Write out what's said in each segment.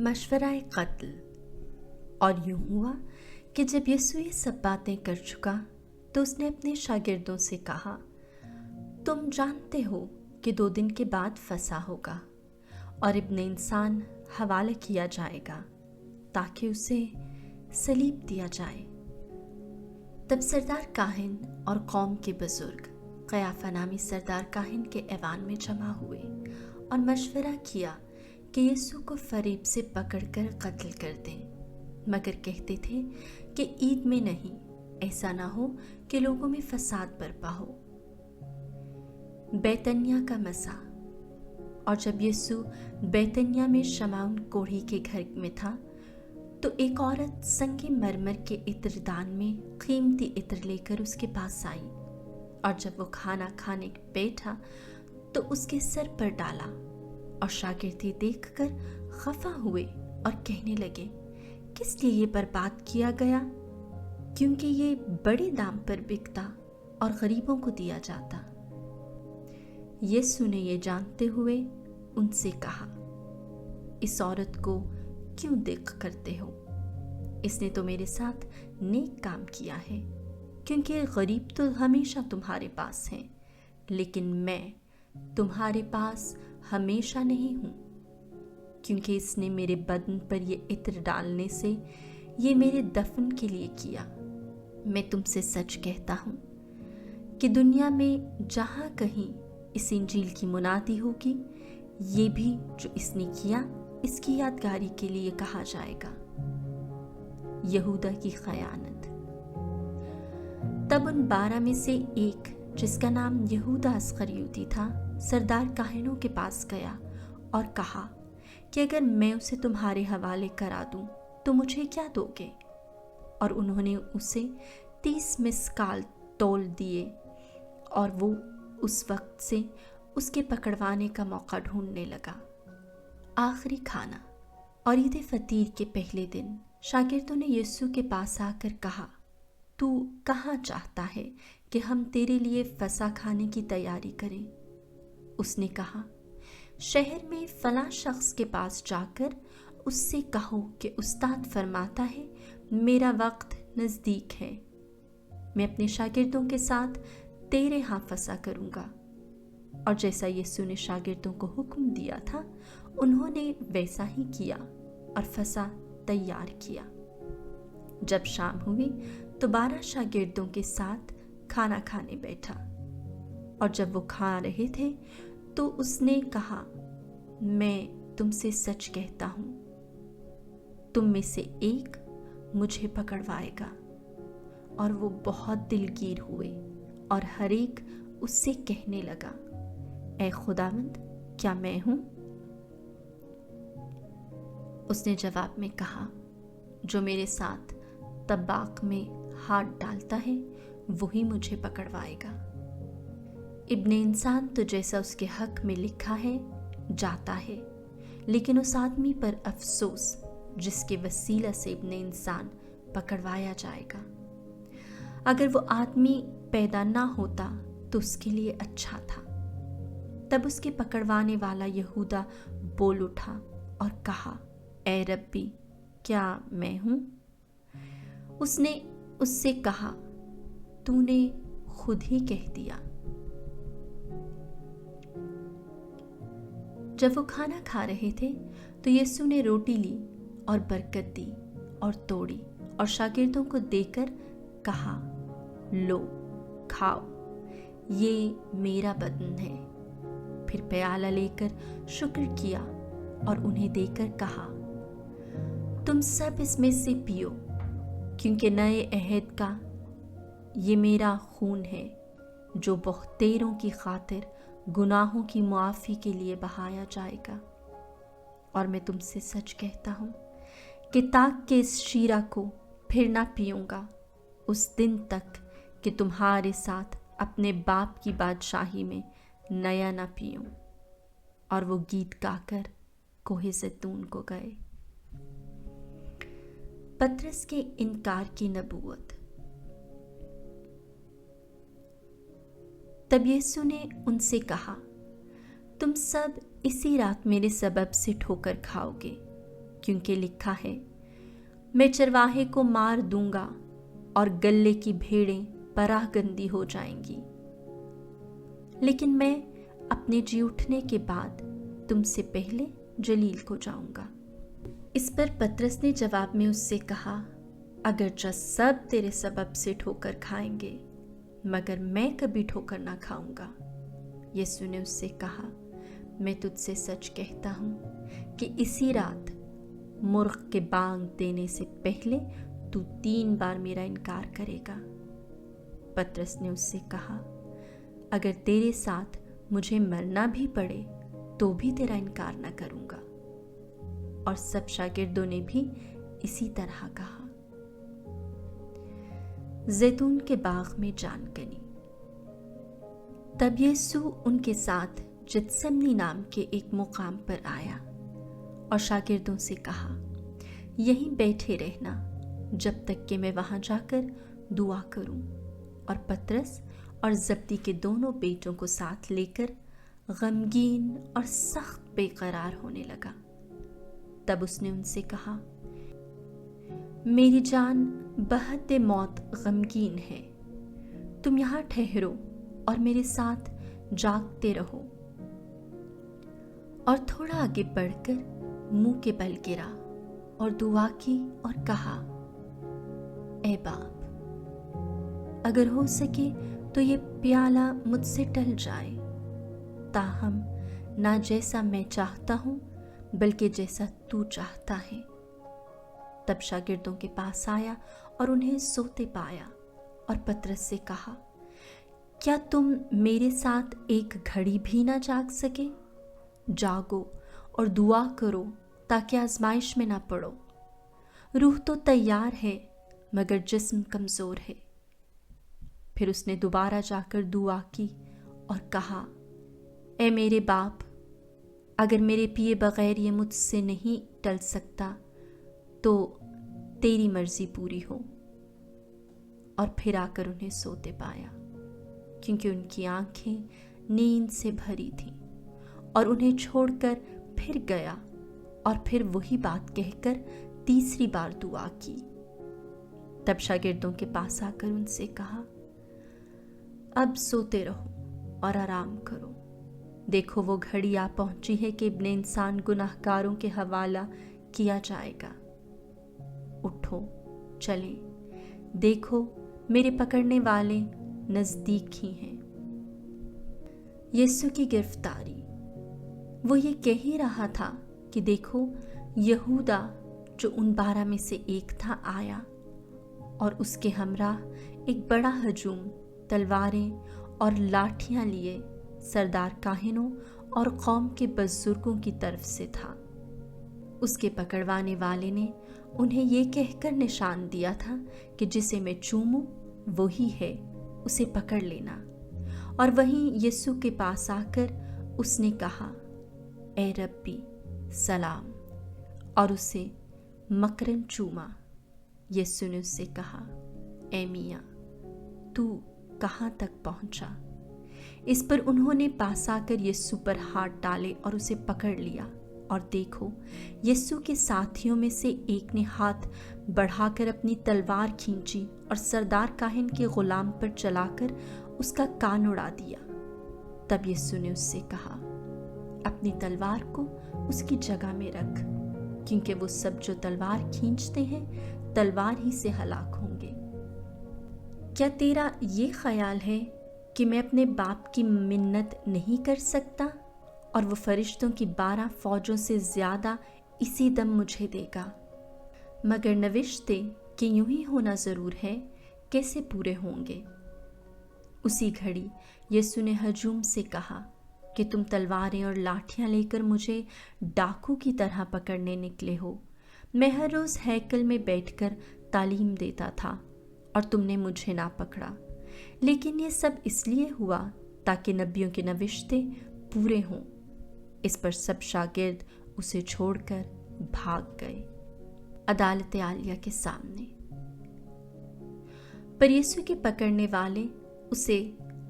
मशवरा कत्ल। और यूं हुआ कि जब यीशु ये सब बातें कर चुका तो उसने अपने शागिर्दों से कहा, तुम जानते हो कि 2 दिन के बाद फसा होगा और इब्ने इंसान हवाले किया जाएगा ताकि उसे सलीब दिया जाए। तब सरदार काहिन और कौम के बुजुर्ग कयाफा नामी सरदार काहिन के ऐवान में जमा हुए और मशवरा किया कि यीशु को फरीब से पकड़कर कत्ल कर दें, मगर कहते थे कि ईद में नहीं, ऐसा ना हो कि लोगों में फसाद बरपा हो। बैतनिया का मसा। और जब यीशु बैतनिया में शमाउन कोढ़ी के घर में था तो एक औरत संगे मरमर के इत्रदान में कीमती इत्र लेकर उसके पास आई, और जब वो खाना खाने बैठा तो उसके सर पर डाला, और शागिर्दी देखकर खफा हुए और कहने लगे, किस लिए ये बर्बाद किया गया, क्योंकि ये बड़े दाम पर बिकता और गरीबों को दिया जाता। यीशु ने ये जानते हुए उनसे कहा, इस औरत को क्यों देख करते हो? इसने तो मेरे साथ नेक काम किया है, क्योंकि गरीब तो हमेशा तुम्हारे पास हैं, लेकिन मैं तुम्हारे पास हमेशा नहीं हूँ। क्योंकि इसने मेरे बदन पर ये इत्र डालने से ये मेरे दफन के लिए किया। मैं तुमसे सच कहता हूँ कि दुनिया में जहाँ कहीं इस इंजील की मुनादी होगी, ये भी जो इसने किया इसकी यादगारी के लिए कहा जाएगा। यहूदा की खयानत। तब उन 12 में से एक, जिसका नाम यहूदा अस्करियोती था, सरदार काहिनों के पास गया और कहा कि अगर मैं उसे तुम्हारे हवाले करा दूं तो मुझे क्या दोगे? और उन्होंने उसे 30 मिस्काल तोल दिए, और वो उस वक्त से उसके पकड़वाने का मौका ढूंढने लगा। आखिरी खाना। और ईद फतीर के पहले दिन शागिर्दों ने यीशु के पास आकर कहा, तू कहाँ चाहता है कि हम तेरे लिए फसा खाने की तैयारी करें? उसने कहा, शहर में फलां शख्स के पास जाकर उससे कहो कि उस्ताद फरमाता है, मेरा वक्त नज़दीक है, मैं अपने शागिर्दों के साथ तेरे यहाँ फसा करूँगा। और जैसा यीशु ने शागिर्दों को हुक्म दिया था, उन्होंने वैसा ही किया और फसा तैयार किया। जब शाम हुई तो 12 शागिर्दों के साथ खाना खाने बैठा, और जब वो खा रहे थे तो उसने कहा, मैं तुमसे सच कहता हूँ, तुम में से एक मुझे पकड़वाएगा। और वो बहुत दिलगीर हुए और हर एक उससे कहने लगा, ऐ खुदावंद, क्या मैं हूँ? उसने जवाब में कहा, जो मेरे साथ तबाक में हाथ डालता है वही मुझे पकड़वाएगा। इब्ने इंसान तो जैसा उसके हक में लिखा है जाता है, लेकिन उस आदमी पर अफसोस जिसके वसीला से इब्ने इंसान पकड़वाया जाएगा। अगर वो आदमी पैदा ना होता तो उसके लिए अच्छा था। तब उसके पकड़वाने वाला यहूदा बोल उठा और कहा, ऐ रब्बी, क्या मैं हूँ? उसने उससे कहा, तूने खुद ही कह दिया। जब वो खाना खा रहे थे तो यीशु ने रोटी ली और बरकत दी और तोड़ी और शागिर्दों को देकर कहा, लो खाओ, ये मेरा बदन है। फिर प्याला लेकर शुक्र किया और उन्हें देकर कहा, तुम सब इसमें से पियो, क्योंकि नए अहद का ये मेरा खून है, जो बहुतेरों की खातिर गुनाहों की मुआफ़ी के लिए बहाया जाएगा। और मैं तुमसे सच कहता हूँ कि ताक के इस शीरा को फिर ना पीऊँगा उस दिन तक कि तुम्हारे साथ अपने बाप की बादशाही में नया ना पीऊँ। और वो गीत गाकर कोहे ज़ैतून को गए। पतरस के इनकार की नबूवत। तब यीशु ने उनसे कहा, तुम सब इसी रात मेरे सबब से ठोकर खाओगे, क्योंकि लिखा है, मैं चरवाहे को मार दूंगा और गल्ले की भेड़ें परागंदी हो जाएंगी। लेकिन मैं अपने जी उठने के बाद तुमसे पहले जलील को जाऊंगा। इस पर पतरस ने जवाब में उससे कहा, अगरचे सब तेरे सबब से ठोकर खाएंगे, मगर मैं कभी ठोकर ना खाऊंगा। यीशु ने उससे कहा, मैं तुझसे सच कहता हूँ कि इसी रात मुर्ग के बांग देने से पहले तू 3 बार मेरा इनकार करेगा। पतरस ने उससे कहा, अगर तेरे साथ मुझे मरना भी पड़े तो भी तेरा इनकार न करूंगा। और सब शागिर्दों ने भी इसी तरह कहा। जैतून के बाग में जानकनी। तब यीशु उनके साथ गेत्सेमनी नाम के एक मुकाम पर आया और शागिर्दों से कहा, यहीं बैठे रहना जब तक कि मैं वहां जाकर दुआ करूं। और पतरस और जब्दी के दोनों बेटों को साथ लेकर गमगीन और सख्त बेकरार होने लगा। तब उसने उनसे कहा, मेरी जान बहद मौत गमगीन है, तुम यहाँ ठहरो और मेरे साथ जागते रहो। और थोड़ा आगे बढ़कर मुंह के बल गिरा और दुआ की और कहा, ऐ बाप, अगर हो सके तो ये प्याला मुझसे टल जाए, ताहम ना जैसा मैं चाहता हूं बल्कि जैसा तू चाहता है। तब शागिर्दों के पास आया और उन्हें सोते पाया और पतरस से कहा, क्या तुम मेरे साथ एक घड़ी भी ना जाग सके? जागो और दुआ करो ताकि आजमाइश में ना पड़ो। रूह तो तैयार है मगर जिस्म कमजोर है। फिर उसने दोबारा जाकर दुआ की और कहा, ऐ मेरे बाप, अगर मेरे पिए बगैर ये मुझसे नहीं टल सकता तो तेरी मर्जी पूरी हो। और फिर आकर उन्हें सोते पाया, क्योंकि उनकी आंखें नींद से भरी थीं। और उन्हें छोड़कर फिर गया और फिर वही बात कहकर 3री बार दुआ की। तब शागिर्दों के पास आकर उनसे कहा, अब सोते रहो और आराम करो। देखो वो घड़ी आ पहुंची है कि इब्ने इंसान गुनाहगारों के हवाला किया जाएगा। उठो, चले, देखो मेरे पकड़ने वाले नजदीक ही हैं। यीशु की गिरफ्तारी। वो ये कह ही रहा था कि देखो यहूदा जो उन 12 में से एक था आया और उसके हमराह एक बड़ा हजूम तलवारें और लाठियां लिए सरदार काहिनों और कौम के बुजुर्गों की तरफ से था। उसके पकड़वाने वाले ने उन्हें ये कहकर निशान दिया था कि जिसे मैं चूमूं वही है, उसे पकड़ लेना। और वहीं यीशु के पास आकर उसने कहा, ए रब्बी सलाम, और उसे मकरन चूमा। यीशु ने उससे कहा, ए मियाँ, तू कहाँ तक पहुँचा? इस पर उन्होंने पास आकर यीशु पर हाथ डाले और उसे पकड़ लिया। और देखो, यीशु के साथियों में से एक ने हाथ बढ़ाकर अपनी तलवार खींची और सरदार काहिन के गुलाम पर चलाकर उसका कान उड़ा दिया। तब यीशु ने उससे कहा, अपनी तलवार को उसकी जगह में रख, क्योंकि वो सब जो तलवार खींचते हैं तलवार ही से हलाक होंगे। क्या तेरा ये ख्याल है कि मैं अपने बाप की मिन्नत नहीं कर सकता और वो फरिश्तों की 12 फौजों से ज्यादा इसी दम मुझे देगा? मगर नविश्ते कि यूं ही होना जरूर है कैसे पूरे होंगे। उसी घड़ी यीशु ने हजूम से कहा कि तुम तलवारें और लाठियां लेकर मुझे डाकू की तरह पकड़ने निकले हो। मैं हर रोज हैकल में बैठकर तालीम देता था और तुमने मुझे ना पकड़ा। लेकिन ये सब इसलिए हुआ ताकि नबियों के नविश्ते पूरे हों। इस पर सब शागिर्द उसे छोड़कर भाग गए। अदालत आलिया के सामने। पर यीशु के पकड़ने वाले उसे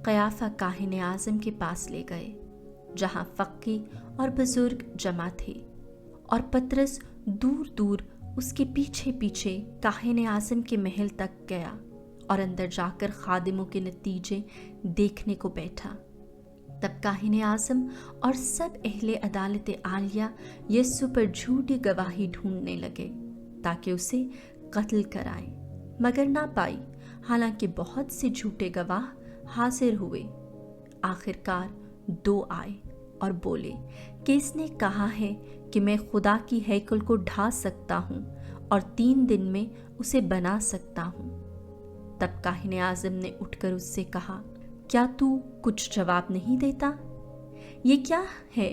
कयाफा काहिन आज़म के पास ले गए, जहां फक्की और बुजुर्ग जमा थे। और पतरस दूर दूर उसके पीछे पीछे काहिन आज़म के महल तक गया और अंदर जाकर खादिमों के नतीजे देखने को बैठा। तब काहिन आज़म और सब अहले अदालत आलिया यीशु पर झूठी गवाही ढूंढने लगे ताकि उसे कत्ल कराएं, मगर ना पाई। हालांकि बहुत से झूठे गवाह हाजिर हुए। आखिरकार 2 आए और बोले कि इसने कहा है कि मैं खुदा की हैकल को ढा सकता हूँ और 3 दिन में उसे बना सकता हूँ। तब काहिन आज़म ने उठकर उससे कहा, क्या तू कुछ जवाब नहीं देता? ये क्या है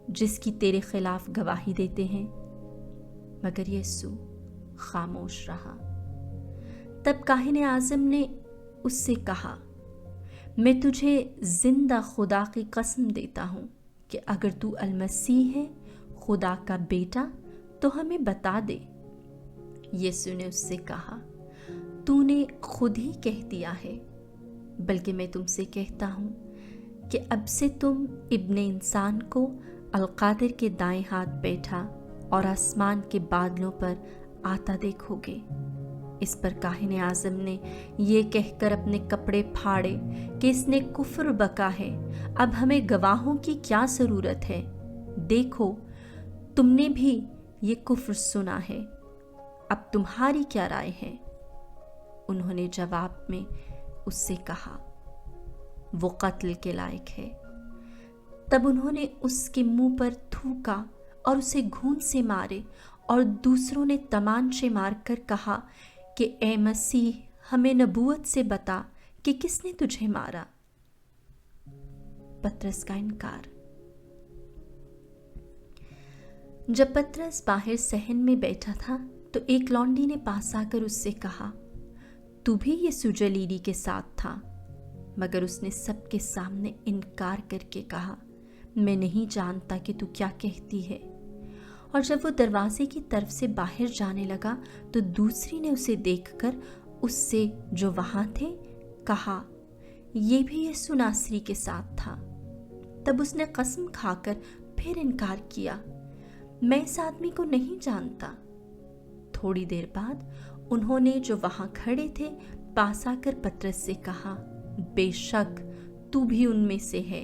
जिसकी तेरे खिलाफ गवाही देते हैं? मगर यीशु खामोश रहा। तब काहिन आज़म ने उससे कहा, मैं तुझे जिंदा खुदा की कसम देता हूँ कि अगर तू अल-मसीह है, खुदा का बेटा, तो हमें बता दे। यीशु ने उससे कहा, तूने खुद ही कह दिया है, बल्कि मैं तुमसे कहता हूँ कि अब से तुम इब्ने इंसान को अल-कादिर के दाएं हाथ बैठा और आसमान के बादलों पर आता देखोगे। इस पर काहिन आज़म ने ये कहकर अपने कपड़े फाड़े कि इसने कुफ्र बका है, अब हमें गवाहों की क्या ज़रूरत है? देखो, तुमने भी ये कुफ्र सुना है, अब तुम्हारी क्या राय है? उन्होंने जवाब में उससे कहा, वो कत्ल के लायक है। तब उन्होंने उसके मुंह पर थूका और उसे घून से मारे, और दूसरों ने तमांचे मारकर कहा कि ए मसीह, हमें नबूवत से बता कि किसने तुझे मारा। पतरस का इनकार। जब पतरस बाहर सहन में बैठा था तो एक लौंडी ने पास आकर उससे कहा, तू भी यीशु जलीली के साथ था? मगर उसने सबके सामने इनकार करके कहा, मैं नहीं जानता कि तू क्या कहती है। और जब वो दरवाजे की तरफ से बाहर जाने लगा तो दूसरी ने उसे देखकर उससे जो वहां थे कहा, ये भी यीशु नासरी के साथ था। तब उसने कसम खाकर फिर इनकार किया, मैं इस आदमी को नहीं जानता। थोड़ी देर बाद उन्होंने जो वहां खड़े थे पास आकर पतरस से कहा, बेशक तू भी उनमें से है,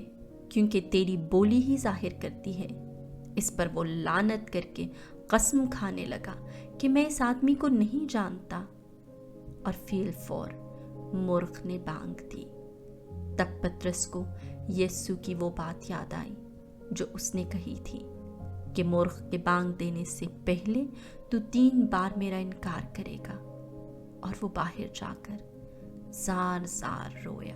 क्योंकि तेरी बोली ही जाहिर करती है। इस पर वो लानत करके कसम खाने लगा कि मैं इस आदमी को नहीं जानता। और फील फॉर मूर्ख ने बांग दी। तब पतरस को यीशु की वो बात याद आई जो उसने कही थी कि मूर्ख के बांग देने से पहले तू 3 बार मेरा इनकार करेगा। और वो बाहर जाकर जार जार रोया।